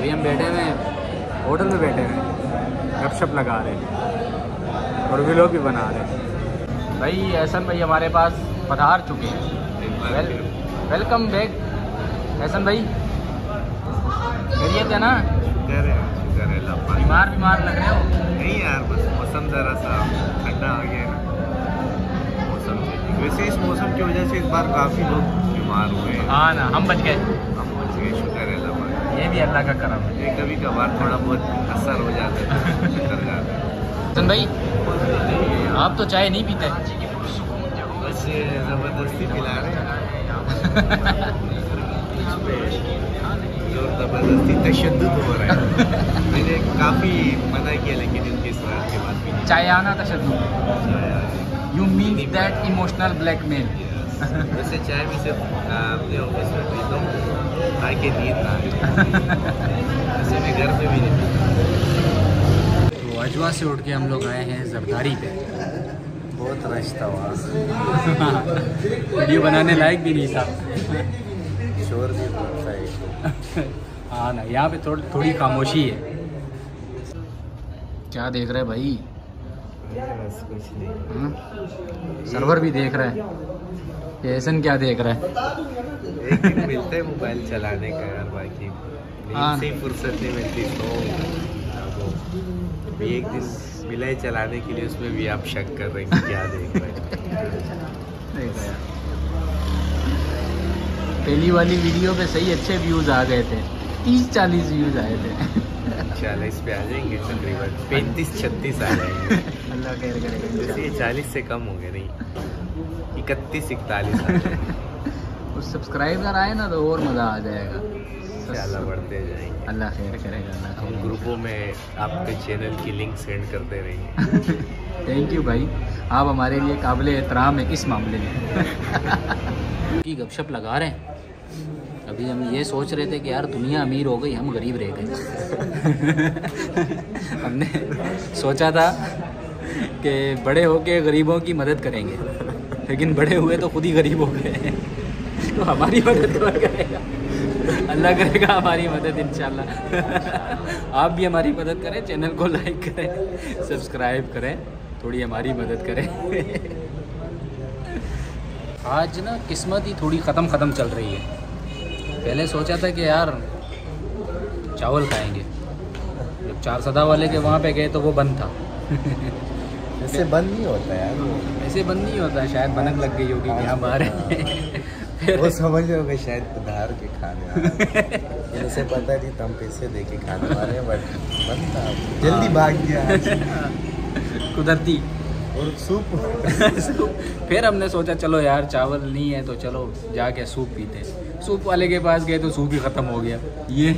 अभी हम बैठे हुए हैं होटल में, बैठे हुए हैं, गपशप लगा रहे हैं और व्लॉग भी बना रहे हैं। भाई एहसन भाई हमारे पास पधार चुके हैं। वेलकम बैक एहसन भाई, खैरियत है ना? बीमार लग रहे हो? नहीं यार, बस मौसम ज़रा सा ठंडा आ गया है ना मौसम से। वैसे इस मौसम की वजह से इस बार काफ़ी लोग बीमार हुए हैं। हाँ ना, हम बच गए, शुक्र है अल्लाह पाक। ये भी अल्लाह का करम है। ये कभी कभार थोड़ा बहुत असर हो जाता है, कर जाता है। एहसन भाई आप तो चाय नहीं पीते? बस ज़बरदस्ती पिला रहे हैं और ज़बरदस्ती तशद्दुद हो रहा है। मैंने काफ़ी मना किया लेकिन इनके इस्तेमाल के बाद भी चाय आना तशद्दुद, you mean that emotional blackmail. वैसे चाय भी सिर्फ अपने ऑफिस में पीता हूँ ताकि नींद ना आए। वैसे मैं घर पे भी नहीं पीता। तो अजवा से उठ के हम लोग आए हैं जरदारी पे। बहुत रश था वहाँ, वीडियो बनाने लायक भी नहीं था। शोर भी बहुत था। हाँ ना, यहाँ पे थोड़ी खामोशी है। क्या देख रहे हैं भाई? बस कुछ नहीं। सर्वर भी देख रहा है। एहसन क्या देख रहा है? एक दिन मिलता है मोबाइल चलाने का यार, बाकी हाँ। से फुर्सत नहीं मिलती तो अभी एक दिन मिला है चलाने के लिए, उसमें भी आप शक कर रहे हैं कि क्या देख रहे हैं। पहली वाली वीडियो पे सही अच्छे व्यूज़ आ गए थे, 30-40 व्यूज़ आए थे। 40 पे आ जाएंगे तकरीबन, 35-36 आ जाएंगे। अल्लाह खैर करेगा। ये 40 से कम हो गए, नहीं 31-41 आ जाएंगे। उस सब्सक्राइबर आए ना तो और मज़ा आ जाएगा। इंशाल्लाह बढ़ते जाएंगे। अल्लाह खैर करेगा। अल्लाह हम खैर। ग्रुपों में आपके चैनल की लिंक सेंड करते रहेंगे। थैंक यू भाई, आप हमारे लिए काबिल एहतराम है इस मामले में। की गपशप लगा रहे हैं। अभी हम ये सोच रहे थे कि यार दुनिया अमीर हो गई, हम गरीब रह गए। हमने सोचा था कि बड़े होके गरीबों की मदद करेंगे, लेकिन बड़े हुए तो खुद ही गरीब हो गए। तो हमारी मदद कौन करेगा? अल्लाह करेगा हमारी मदद इंशाल्लाह। आप भी हमारी मदद करें, चैनल को लाइक करें, सब्सक्राइब करें, थोड़ी हमारी मदद करें। आज ना किस्मत ही थोड़ी ख़त्म चल रही है। पहले सोचा था कि यार चावल खाएंगे, जब 4 सदा वाले के वहाँ पे गए तो वो बंद था। ऐसे बंद नहीं होता यार, ऐसे बंद नहीं होता, शायद भनक लग गई होगी कि हम आ रहे हैं। वो समझ रहे होगे शायद उधार के खाने इनसे पता नहीं तुम पैसे दे के खाने वाले हैं, बट बंद था, जल्दी भाग गया कुदरती। और सूप फिर हमने सोचा चलो यार चावल नहीं है तो चलो जाके सूप पीते हैं। सूप वाले के पास गए तो सूप ही ख़त्म हो गया। ये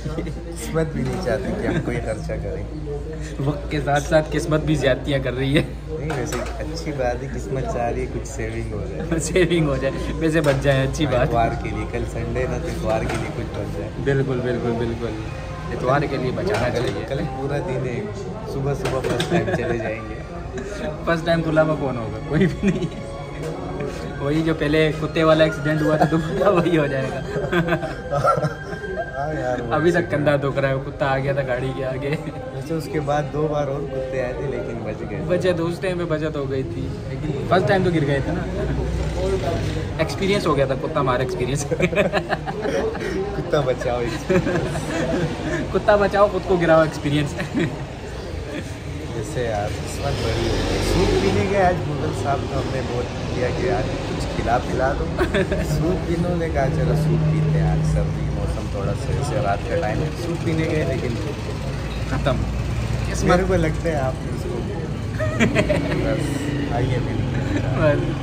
किस्मत भी नहीं चाहती कि हम कोई खर्चा करें। वक्त के साथ साथ किस्मत भी ज़्यादतियाँ कर रही है। नहीं वैसे अच्छी बात है, किस्मत चाह रही है कुछ सेविंग हो जाए। सेविंग हो जाए, पैसे बच जाए, अच्छी बात। इतवार के लिए, कल संडे ना, तो इतवार के लिए कुछ बच जाए। बिल्कुल इतवार के लिए बचाना चाहिए। कल पूरा दिन है, सुबह फर्स्ट टाइम चले जाएंगे। फर्स्ट टाइम खुला में कौन होगा? कोई भी नहीं। वही जो पहले कुत्ते वाला एक्सीडेंट हुआ था दोबारा वही हो जाएगा। यार अभी तक कंधा दुख रहा है, कुत्ता आ गया था गाड़ी के आगे। वैसे उसके बाद 2 बार और कुत्ते आए थे लेकिन बच गए। बचत उस टाइम में बचत हो गई थी, लेकिन फर्स्ट टाइम तो गिर गए थे ना। एक्सपीरियंस हो गया था, कुत्ता हमारा एक्सपीरियंस। कुत्ता बचाओ कुत्ता बचाओ खुद को गिराओ एक्सपीरियंस। जैसे यार किस्मत बड़ी है। सूप पीने के आज मुगल साहब को हमने बहुत किया कि आज कुछ पिला दो। सूप पीने ने कहा चलो सूप पीते हैं, आज सर्दी मौसम थोड़ा से रात का टाइम है, सूप पीने गए लेकिन ख़त्म। मेरे को लगता है आपने उसको आइए मिलते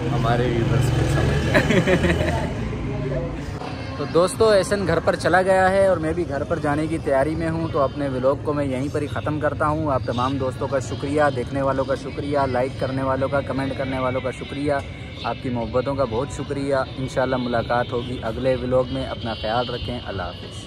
हमारे व्यूअर्स को समझ जाए। तो दोस्तों एहसन घर पर चला गया है और मैं भी घर पर जाने की तैयारी में हूं, तो अपने व्लॉग को मैं यहीं पर ही ख़त्म करता हूं। आप तमाम दोस्तों का शुक्रिया, देखने वालों का शुक्रिया, लाइक करने वालों का, कमेंट करने वालों का शुक्रिया, आपकी मोहब्बतों का बहुत शुक्रिया। इंशाल्लाह मुलाकात होगी अगले व्लॉग में। अपना ख्याल रखें। अल्लाह हाफ़िज़।